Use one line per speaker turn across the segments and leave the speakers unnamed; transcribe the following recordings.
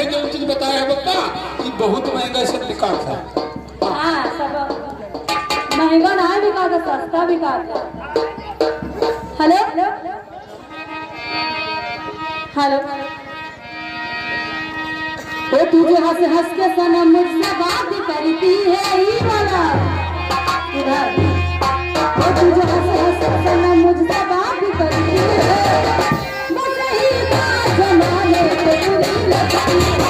है जो चीज बताया है बप्पा ये बहुत महंगा सब बिका था।
हाँ सब महंगा ना बिका था, सस्ता बिका था। हेलो हेलो, वो तुझे हंस के सनम मुझसे बात करती है ही वाला इधर, वो तुझे हंस के सनम मुझसे बात करती है, मुझे ही बात जमाने को बुरी लगती है।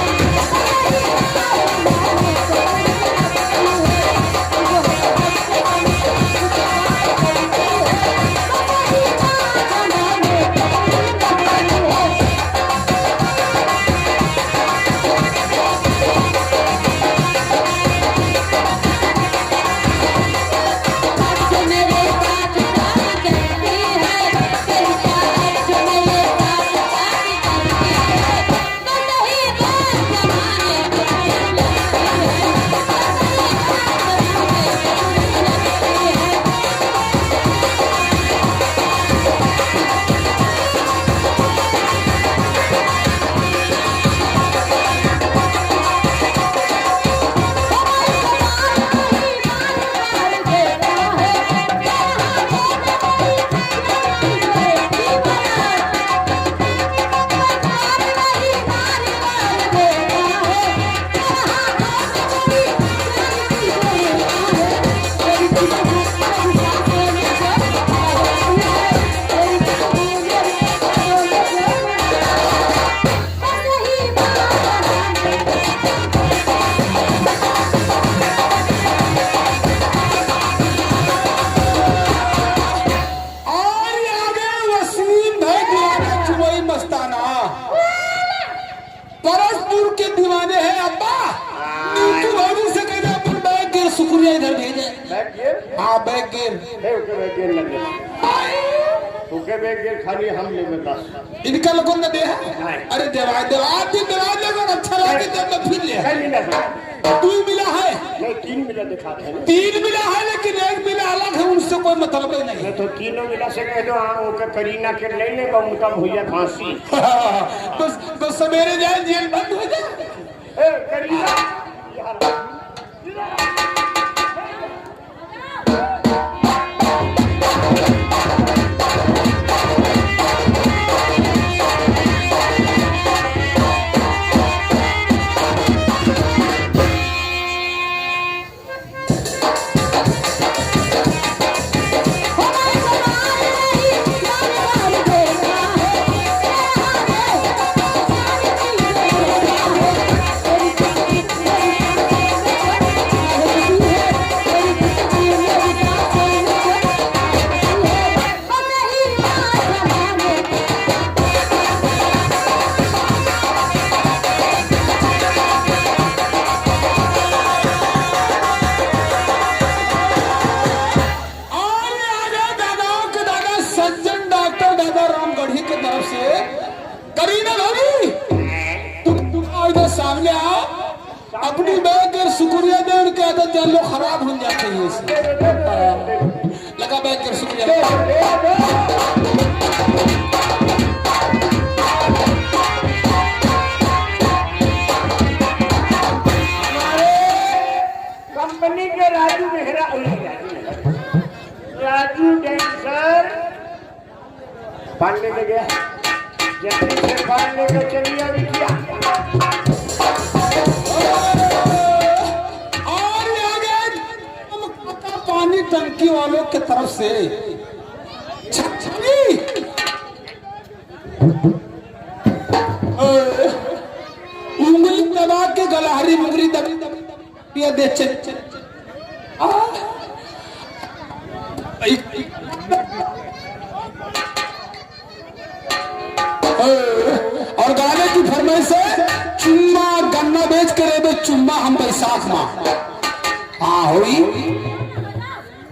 खाली हम ले में बस
इनका लोगों ने दे है। अरे देवा देवा दिन देवा लेगा अच्छा लगे जब मैं फिर ले तू मिला है
नहीं, 3 मिला दिखाते हैं।
3 मिला है लेकिन 1 मिला अलग है, उनसे कोई मतलब ही नहीं।
तो तीनों मिला से कह दो हाँ करीना के ले ले उनका भैया फांसी
बस सवेरे जाए जेल बंद हो जाए।
करीना
सामने आओ, अपनी बैग के शुक्रिया दे, उनके आदत जान लो खराब हो जाते हैं लगा बैग के शुक्रिया
कंपनी के राजू मेहरा राजू डेंसर पालने में गया, जल्दी से पालने को चलिए अभी किया
पानी टंकी वालों की तरफ से उंगली दबा के गलहरी मुंगरी दबी दे और गाने की फरमाइश है चुम्मा गन्ना बेच के दे चुम्मा हम बैसाख माँ। हाँ हुई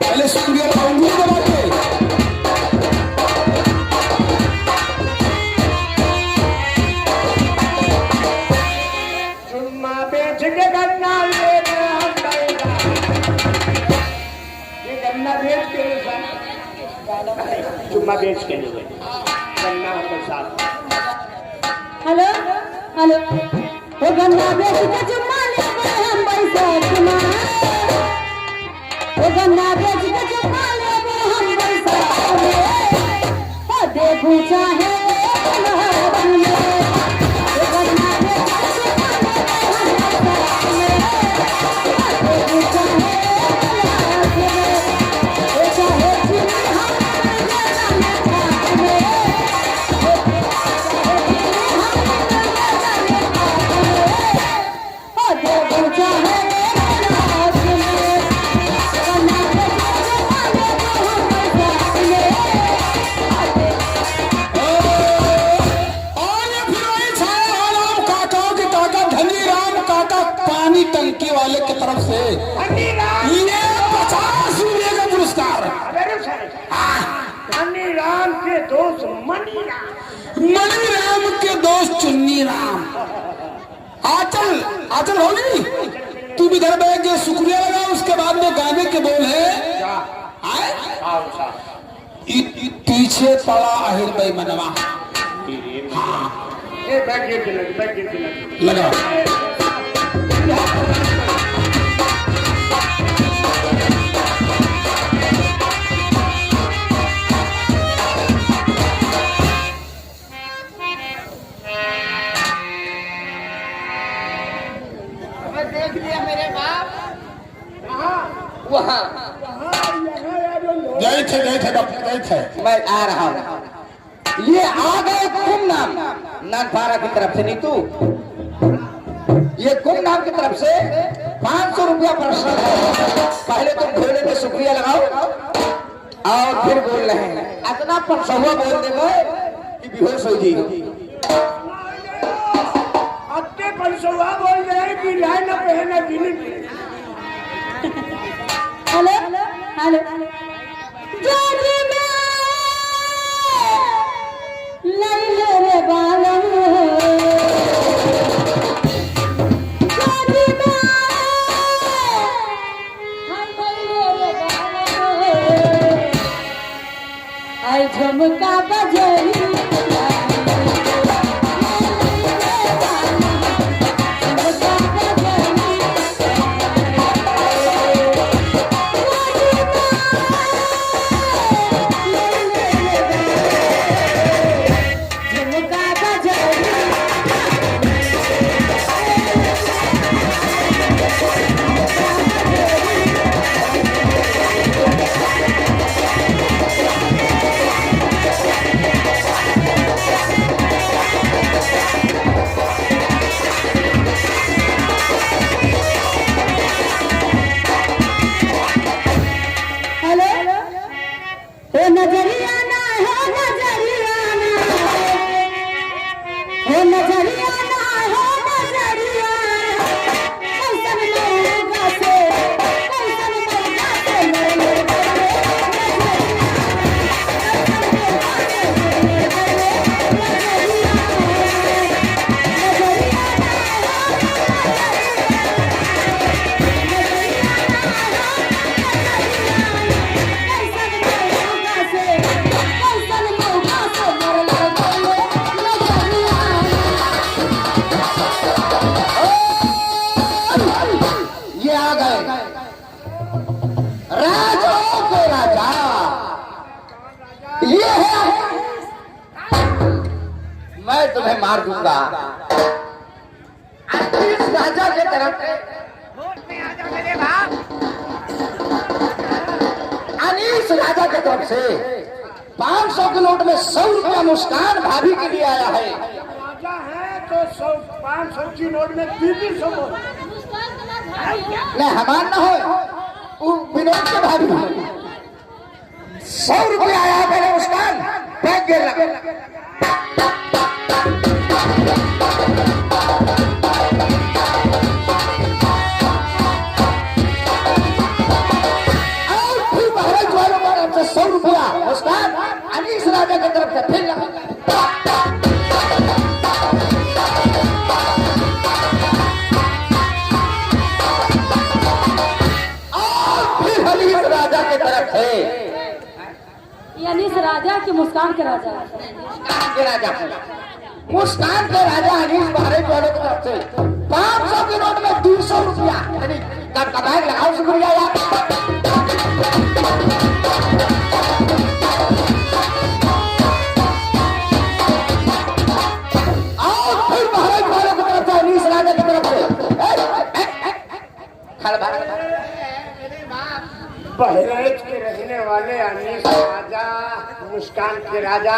पहले शुक्रिया उंगली दबा के
चुम्मा बेच के गन्ना ले गन्ना बेच के चुम्मा बेच के गन्ना हम साथ।
हेलो हेलो वो गन्ना बेच के चुम्मा लेबो हम बैसाख में, वो गन्ना बेच के चुम्मा लेबो हम बैसाख में, ओ देखू चाहे लहर में, वो गन्ना बेच के चुम्मा लेबो हम बैसाख में, ओ देखू चाहे लहर में, ओ चाहे चुनी हम जरा में खाक में,
टंकी वाले की तरफ से ये 50 रुपये का पुरस्कार।
राम के दोस्त मनी
राम के दोस्त चुन्नी राम। आचल आचल होगी, तुम इधर बैठ के शुक्रिया लगा, उसके बाद में गाने के बोल है आए? पीछे पड़ा अहिर भाई मनवा। हाँ लगा
देख लिया मेरे बाप
वहाँ
गए थे डॉक्टर गए थे।
मैं आ रहा हूँ। ये आ गए कुम नाम नानपारा की तरफ से। नहीं तू ये कुम नाम की तरफ से 500 रुपया पर्सनल है। पहले तुम घोड़े में शुक्रिया लगाओ और फिर बोल रहे हैं। इतना परसहुआ बोल देंगे कि बेहोश हो जाएगी।
अत्ते परसहुआ बोल रहे कि लाइन न पहने गिनी।
हेलो हेलो जाजी में लैले रे बालम जाजी में हाय लैले रे बालम आई झुमका बजरी मैं तुम्हें मार दूंगा। इस राजा के तरफ अनीस राजा की तरफ से 500 के नोट में 100 रुपया मुस्कान भाभी के लिए आया है।
राजा है तो 500 की नोट में 300
नहीं हमार ना हो विनोद के भाभी 100 रुपया आया है मेरे मुस्कान बैग गिर अनीस राजा की तरफ से फिर अनीस राजा की तरफ से
अनीस राजा के मुस्कान के राजा
मुस्कान के राजा अनीस महाराज वालों की तरफ से
बहराइच के रहने वाले अनीस राजा, मुस्कान के राजा,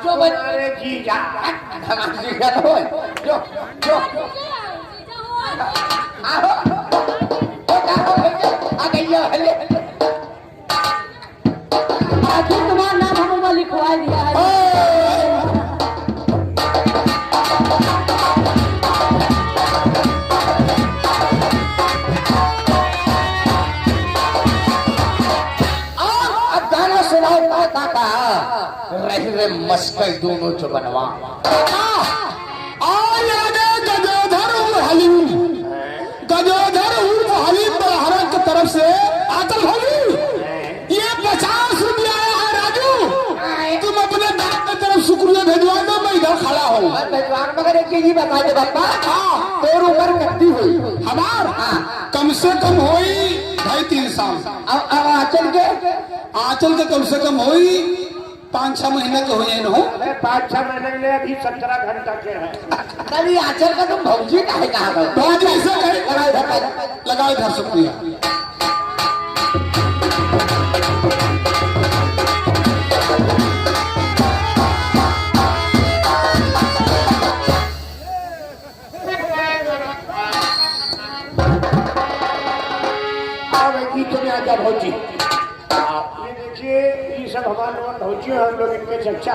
तुम्हारे जीजा। हमारे जीजा तो है। जो जो आओ, आ गई है।
आखिर तुम्हारा नाम हमें लिखवा दिया है।
रहे मस्कल दोनों जो बनवा
गजोधर उर्फ हलीम, गजोधर उर्फ हलीम बलहरा की तरफ से आतल होगी। ये 50 रुपया आया है राजू, तुम अपने दांत की तरफ शुक्रिया भेजवा दो, मैं इधर खड़ा हूँ।
मगर एक चीज ही बता दे बापा,
हाँ
तोर उम्र कितनी हुई?
हमार कम से कम होई 2.5-3 साल। आंचल के कम से कम होई 5-6 महीने के हुए न हो।
5-6 महीने में अभी 17 घंटा के है। कभी आंचल का तुम भौजी का है कहाँ गए?
भौजी ऐसे लगा इधर शुक्रिया।
तुम्हें आजा भौजी, ये देखिए, ये सब हमारे भौजी, हम लोग इनमें चर्चा